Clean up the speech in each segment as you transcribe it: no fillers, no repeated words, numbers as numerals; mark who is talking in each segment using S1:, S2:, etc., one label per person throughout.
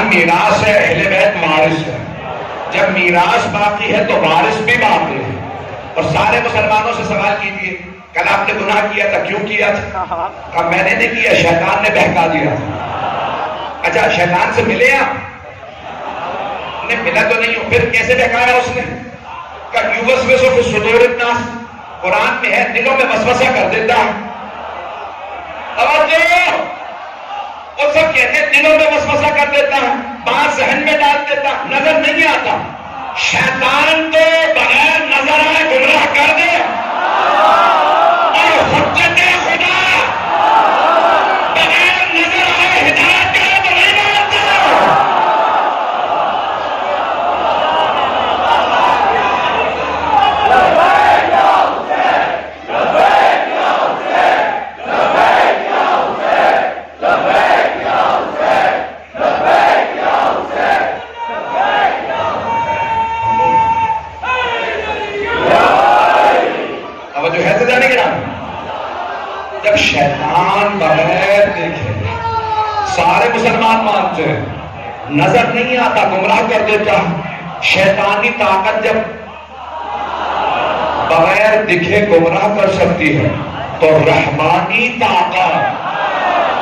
S1: میراث ہے، اہل بیت وارث ہے. جب میراث باقی ہے تو وارث بھی باقی ہے. اور سارے مسلمانوں سے سوال کیجیے کل آپ نے گناہ کیا تھا، کیوں کیا تھا؟ کہا میں نے نہیں کیا، شیطان نے بہکا دیا. اچھا شیطان سے ملے آپ؟ نہیں ملا تو نہیں ہو، پھر کیسے بہکایا اس نے؟ کہا یوسوسو فی صدور الناس، قرآن میں ہے دلوں میں وسوسہ کر دیتا ہے. توجہ، وہ سب کہتے ہیں دلوں میں وسوسہ کر دیتا ہے، بات ذہن میں ڈال دیتا، نظر نہیں آتا. شیطان تو بغیر نظر آئے گمراہ کر دے، اور حجت خدا بغیر نظر آئے ہدایت کرے تو نہیں مانتا. جب شیطان بغیر دیکھے سارے مسلمان مانتے ہیں، نظر نہیں آتا گمراہ کر دیتا. شیطانی طاقت جب بغیر دکھے گمراہ کر سکتی ہے تو رحمانی طاقت،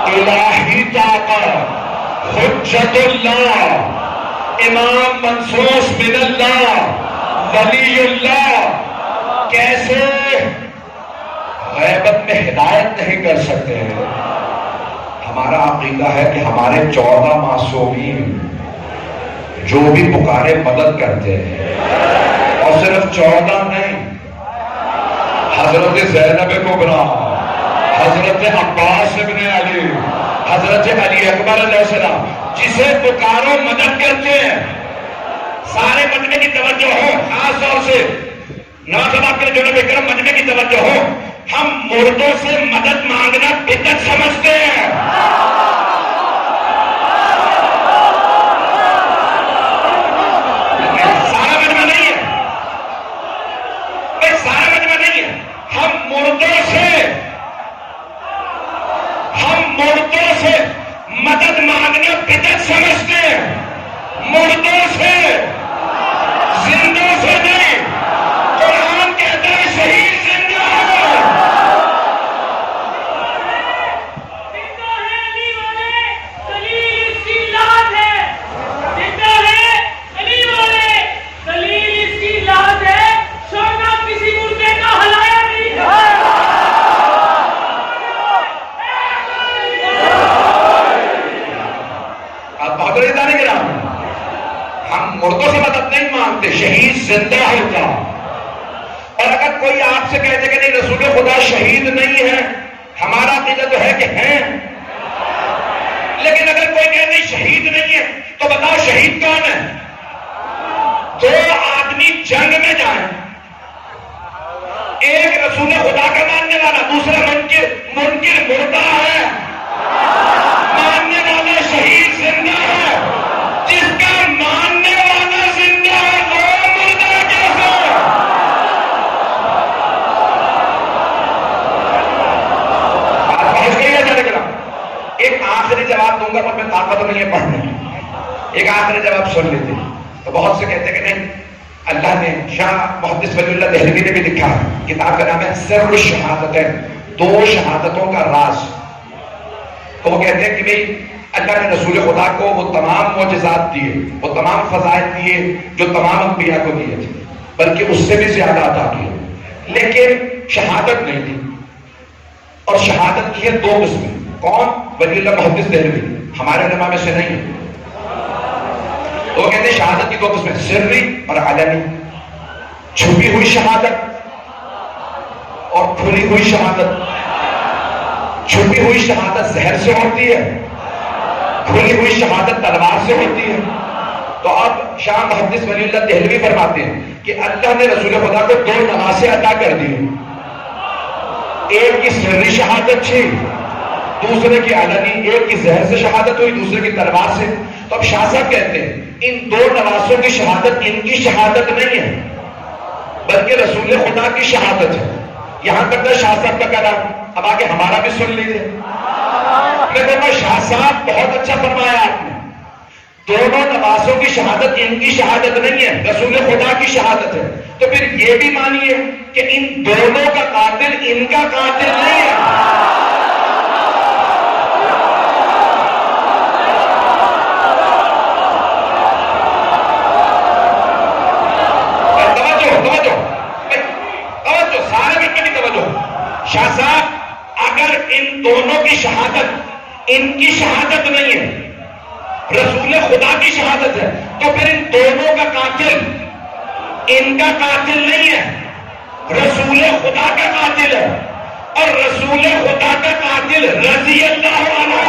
S1: الہی طاقت، حجت اللہ، امام منصوص من اللہ، ولی اللہ کیسے غیبت میں ہدایت نہیں کر سکتے ہیں؟ ہمارا عقیدہ ہے کہ ہمارے 14 معصومین جو بھی پکارے مدد کرتے ہیں، اور صرف 14 نہیں، حضرت زینب کبریٰ، حضرت عباس ابن علی، حضرت علی اکبر علیہ السلام، جسے پکارو مدد کرتے ہیں. سارے مجمع کی توجہ ہو، خاص طور سے نوجوان کے جناب اکرم مجمع کی توجہ ہو. ہم مردوں سے مدد مانگنا بدعت سمجھتے ہیں. سارا مجمع نہیں ہے، سارا مجمع نہیں ہے. ہم مردوں سے مدد مانگنا بدعت سمجھتے ہیں. مردوں سے، زندوں سے نہیں. قرآن کہتا ہے شہید زندہ ہے. ہم مردوں سے مدد نہیں مانگتے، شہید زندہ ہوتا. اور اگر کوئی آپ سے کہتے کہ نہیں رسول خدا شہید نہیں ہے، ہمارا عقیدہ تو ہے کہ ہیں. لیکن اگر کوئی کہے نہیں شہید نہیں ہے تو بتاؤ شہید کون ہے؟ 2 آدمی جنگ میں جائیں، ایک رسول خدا کا ماننے والا، دوسرا منکر مردہ ہے. ماننے والا شہید زندہ ہے، جس کا ماننے والا زندہ ہے وہ مردہ کیسے؟ بات پہنچ گئی ہے جانے کے نام. ایک آخری جواب دوں گا پر میں طاقت نہیں ہے پڑھنے کی. ایک آخری جواب سن لیتے. تو بہت سے کہتے کہ نہیں اللہ نے، شاہ محدث ولی اللہ دہلوی نے بھی لکھا ہے، کتاب کا نام ہے سر الشہادتین، 2 شہادتوں کا راز. تو وہ کہتے ہیں کہ بھئی اللہ نے رسول خدا کو وہ تمام معجزات دیے، وہ تمام فضائل دیے جو تمام انبیاء کو دیے تھے، بلکہ اس سے بھی زیادہ عطا کیے، لیکن شہادت نہیں دی. اور شہادت کی ہے 2 قسمیں. کون؟ ولی اللہ محدث دہلوی، ہمارے علماء میں سے نہیں. وہ کہتے ہیں شہادت کی 2 قسمیں، سری اور علنی. چھپی ہوئی شہادت اور کھلی ہوئی شہادت. چھپی ہوئی شہادت زہر سے ہوتی ہے، کھلی ہوئی شہادت تلوار سے ہوتی ہے. تو اب شاہ محدث ولی اللہ دہلوی فرماتے ہیں کہ اللہ نے رسول خدا کو 2 نواسے عطا کر دی. ایک کی سری شہادت تھی، دوسرے کی علنی. ایک کی زہر سے شہادت ہوئی، دوسرے کی تلوار سے. تو اب شاہ صاحب کہتے ہیں ان 2 نواسوں کی شہادت ان کی شہادت نہیں ہے، بلکہ رسول خدا کی شہادت ہے. یہاں تک تو شاہ صاحب کا کلام. اب آگے ہمارا بھی سن لیجیے. لیکن شاہ صاحب بہت اچھا فرمایا آپ نے. دونوں نوازوں کی شہادت ان کی شہادت نہیں ہے، رسول خدا کی شہادت ہے. تو پھر یہ بھی مانیے کہ ان دونوں کا قاتل ان کا قاتل نہیں ہے. توجہ سارے ملنے کی توجہ. شاہ صاحب اگر ان دونوں کی شہادت ان کی شہادت نہیں ہے، رسول خدا کی شہادت ہے، تو پھر ان دونوں کا قاتل ان کا قاتل نہیں ہے، رسول خدا کا قاتل ہے. اور رسول خدا کا قاتل رضی اللہ عنہ